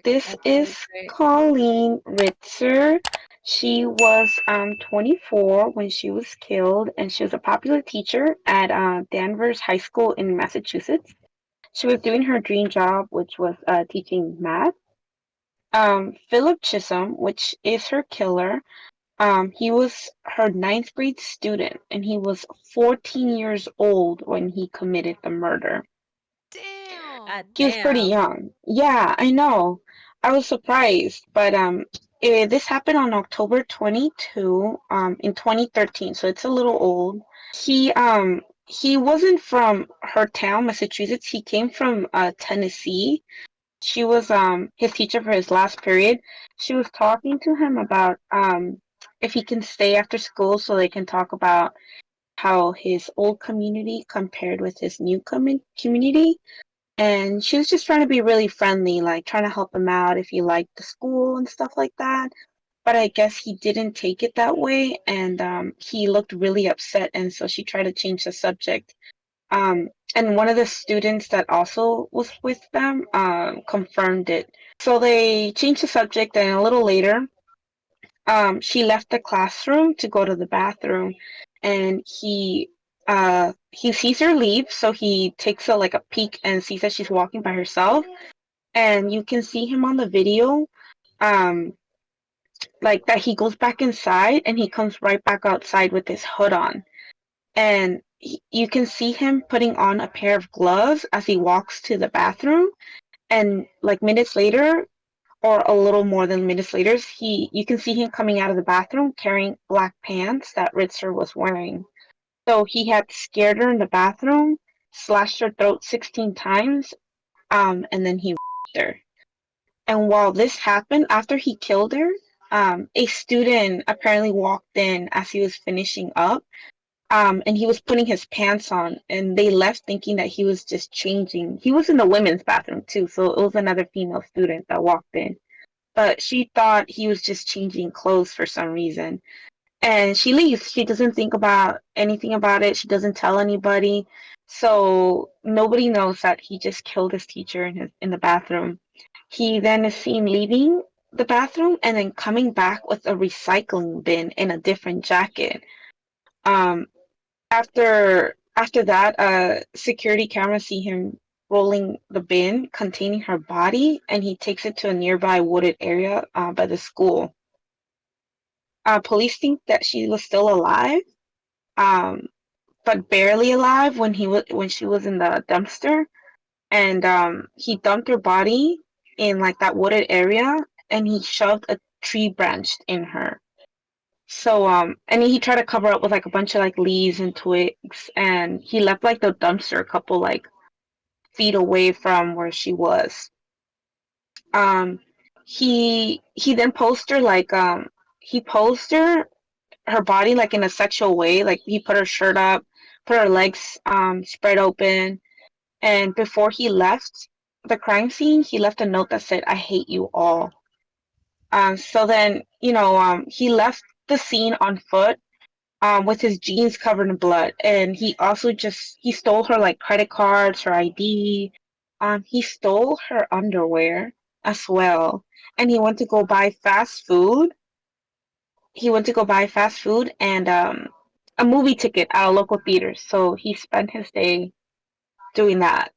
This That's so is great. Colleen Ritzer. She was 24 when she was killed, and she was a popular teacher at Danvers High School in Massachusetts. She was doing her dream job, which was teaching math. Philip Chisholm, which is her killer, he was her ninth grade student, and he was 14 years old when he committed the murder. He was pretty Damn. young. Yeah, I know. I was surprised, but this happened on October 22, in 2013, so it's a little old. He wasn't from her town, Massachusetts. He came from Tennessee. She was his teacher for his last period. She was talking to him about if he can stay after school so they can talk about how his old community compared with his new community. And she was just trying to be really friendly, like trying to help him out if he liked the school and stuff like that. But I guess he didn't take it that way, and he looked really upset, and so she tried to change the subject. And one of the students that also was with them confirmed it. So they changed the subject, and a little later, she left the classroom to go to the bathroom, and he sees her leave, so he takes a like a peek and sees that she's walking by herself, and you can see him on the video, um, like that he goes back inside and he comes right back outside with his hood on, and you can see him putting on a pair of gloves as he walks to the bathroom, and like minutes later or a little more than minutes later, you can see him coming out of the bathroom carrying black pants that Ritzer was wearing. So he had scared her in the bathroom, slashed her throat 16 times, and then he raped her. And while this happened, after he killed her, a student apparently walked in as he was finishing up, and he was putting his pants on, and they left thinking that he was just changing. He was in the women's bathroom too, so it was another female student that walked in, but she thought he was just changing clothes for some reason. And she leaves. She doesn't think about anything about it. She doesn't tell anybody. So nobody knows that he just killed his teacher in the bathroom. He then is seen leaving the bathroom and then coming back with a recycling bin in a different jacket. Um, after that, security cameras see him rolling the bin containing her body, and he takes it to a nearby wooded area by the school. Police think that she was still alive, um, but barely alive when she was in the dumpster, and he dumped her body in like that wooded area, and he shoved a tree branch in her. So and he tried to cover up with like a bunch of like leaves and twigs, and he left like the dumpster a couple like feet away from where she was. Um, he then posed her like he posed her body like in a sexual way, like he put her shirt up, put her legs spread open, and before he left the crime scene, he left a note that said, "I hate you all." So then he left the scene on foot, with his jeans covered in blood, and he stole her like credit cards, her ID. He stole her underwear as well, and he went to go buy fast food and a movie ticket at a local theater. So he spent his day doing that.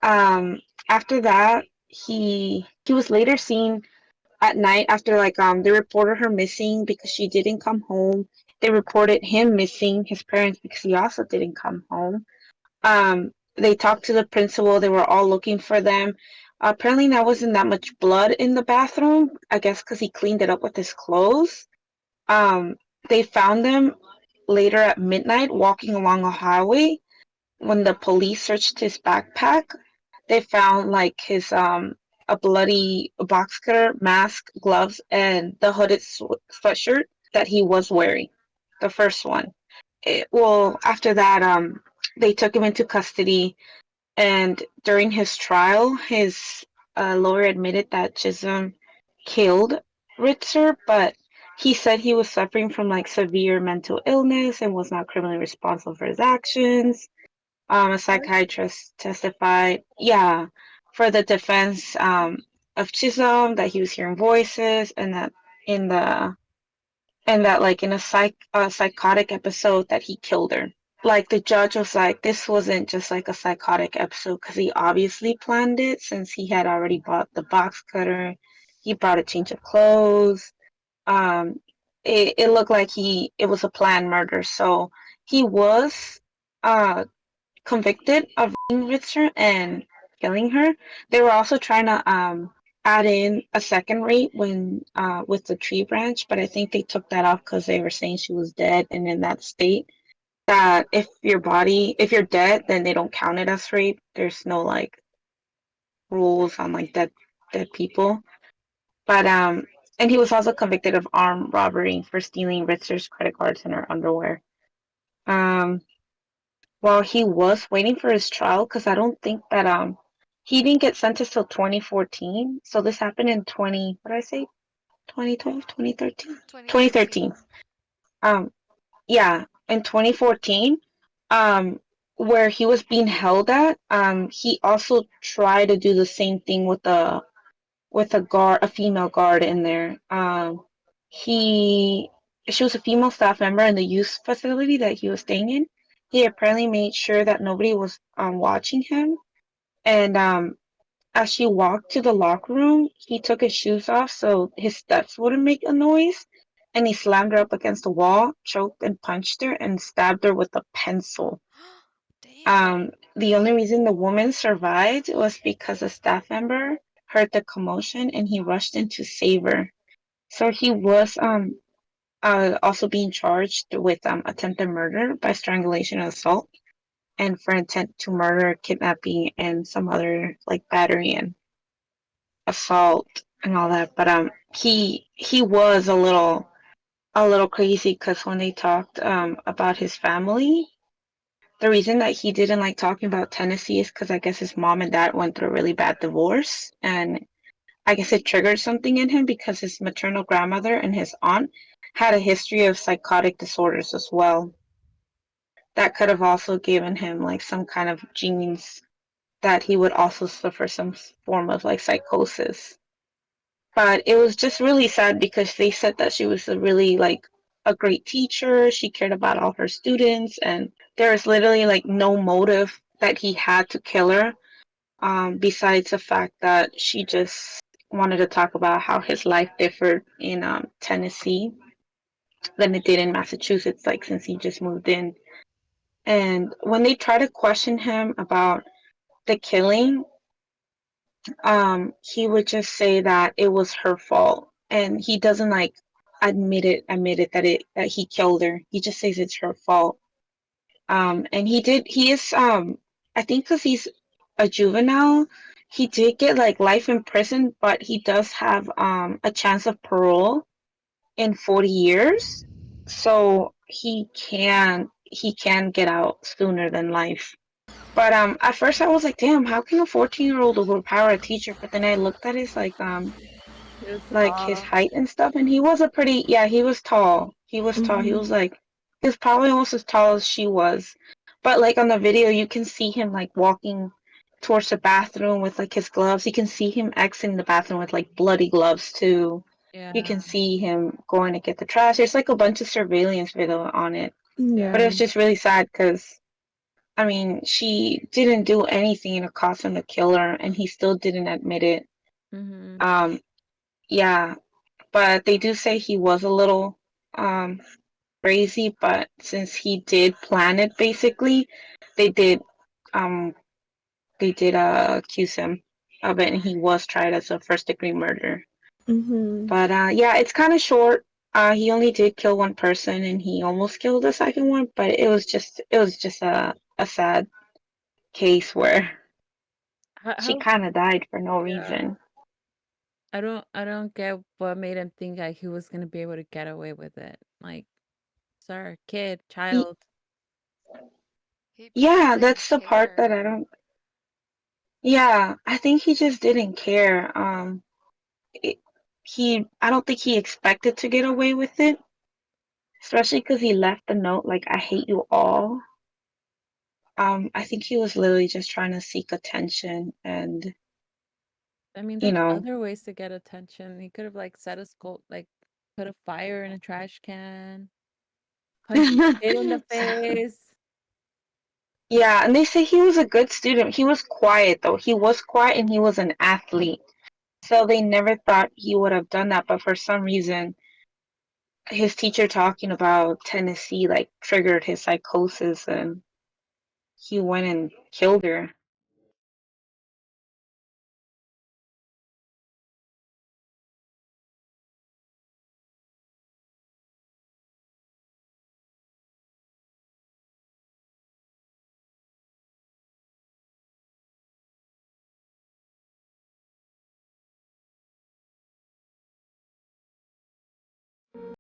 After that, he was later seen at night after they reported her missing because she didn't come home. They reported him missing, his parents, because he also didn't come home. They talked to the principal. They were all looking for them. Apparently, there wasn't that much blood in the bathroom. I guess because he cleaned it up with his clothes. Um, they found them later at midnight walking along a highway. When the police searched his backpack, they found like his a bloody box cutter, mask, gloves, and the hooded sweatshirt that he was wearing. The first one. After that, they took him into custody, and during his trial, his lawyer admitted that Chisholm killed Ritzer, but he said he was suffering from like severe mental illness and was not criminally responsible for his actions. A psychiatrist testified, yeah, for the defense. Chism, that he was hearing voices, and that in the and that like in a psychotic episode that he killed her. Like the judge was like, this wasn't just like a psychotic episode because he obviously planned it since he had already bought the box cutter. He brought a change of clothes. Um, it looked like it was a planned murder. So he was uh convicted of raping Ritzer and killing her. They were also trying to add in a second rape when with the tree branch, but I think they took that off because they were saying she was dead and in that state. That if you're dead, then they don't count it as rape. There's no like rules on like dead people. But and he was also convicted of armed robbery for stealing Ritzer's credit cards and her underwear. Um, while he was waiting for his trial, because I don't think that he didn't get sentenced till 2014. So this happened in 20, what did I say? 2012, 2013? 2013. 2013. Um, yeah, in 2014, um, where he was being held at, he also tried to do the same thing with a female guard in there. He she was a female staff member in the youth facility that he was staying in. He apparently made sure that nobody was watching him, and as she walked to the locker room, he took his shoes off so his steps wouldn't make a noise, and he slammed her up against the wall, choked and punched her, and stabbed her with a pencil. Damn. The only reason the woman survived was because a staff member heard the commotion and he rushed in to save her. So he was also being charged with attempted murder by strangulation and assault, and for intent to murder, kidnapping, and some other like battery and assault and all that. But he was a little crazy because when they talked about his family, the reason that he didn't like talking about Tennessee is because I guess his mom and dad went through a really bad divorce, and I guess it triggered something in him because his maternal grandmother and his aunt had a history of psychotic disorders as well. That could have also given him like some kind of genes that he would also suffer some form of like psychosis. But it was just really sad because they said that she was a really like a great teacher. She cared about all her students, and there was literally like no motive that he had to kill her, besides the fact that she just wanted to talk about how his life differed in Tennessee than it did in Massachusetts, like since he just moved in. And when they try to question him about the killing, he would just say that it was her fault, and he doesn't like admit it that he killed her. He just says it's her fault. And he is I think because he's a juvenile, he did get like life in prison, but he does have a chance of parole in 40 years, so he can get out sooner than life. But at first I was like, damn, how can a 14-year-old overpower a teacher? But then I looked at his It's like his tall. height and stuff, and he was a pretty yeah, he was tall. He was tall. Hmm. He was probably almost as tall as she was. But like on the video you can see him like walking towards the bathroom with like his gloves. You can see him exiting the bathroom with like bloody gloves too. You Yeah. can see him going to get the trash. There's like a bunch of surveillance video on it. But it Yeah. was just really sad because I mean, she didn't do anything to cause him to kill her, and he still didn't admit it. Hmm. Um, yeah, but they do say he was a little um crazy, but since he did plan it basically, they did um accuse him of it, and he was tried as a first degree murder. Hmm. But yeah, it's kind of short. He only did kill one person, and he almost killed the second one, but it was just a sad case where she How? kind of died for no Yeah. reason. I don't get what made him think that he was gonna be able to get away with it. Like, sir, kid, Y- child. He probably yeah, didn't that's the part that care. I don't. Yeah, I think he just didn't care. It, I don't think he expected to get away with it, especially because he left the note like "I hate you all." I think he was literally just trying to seek attention, and I mean, you there's know. other ways to get attention. He could have like set a skull, like put a fire in a trash can, punch a kid in the face. Yeah, and they say he was a good student. He was quiet though. He was quiet and he was an athlete. So they never thought he would have done that, but for some reason his teacher talking about Tennessee like triggered his psychosis and he went and killed her.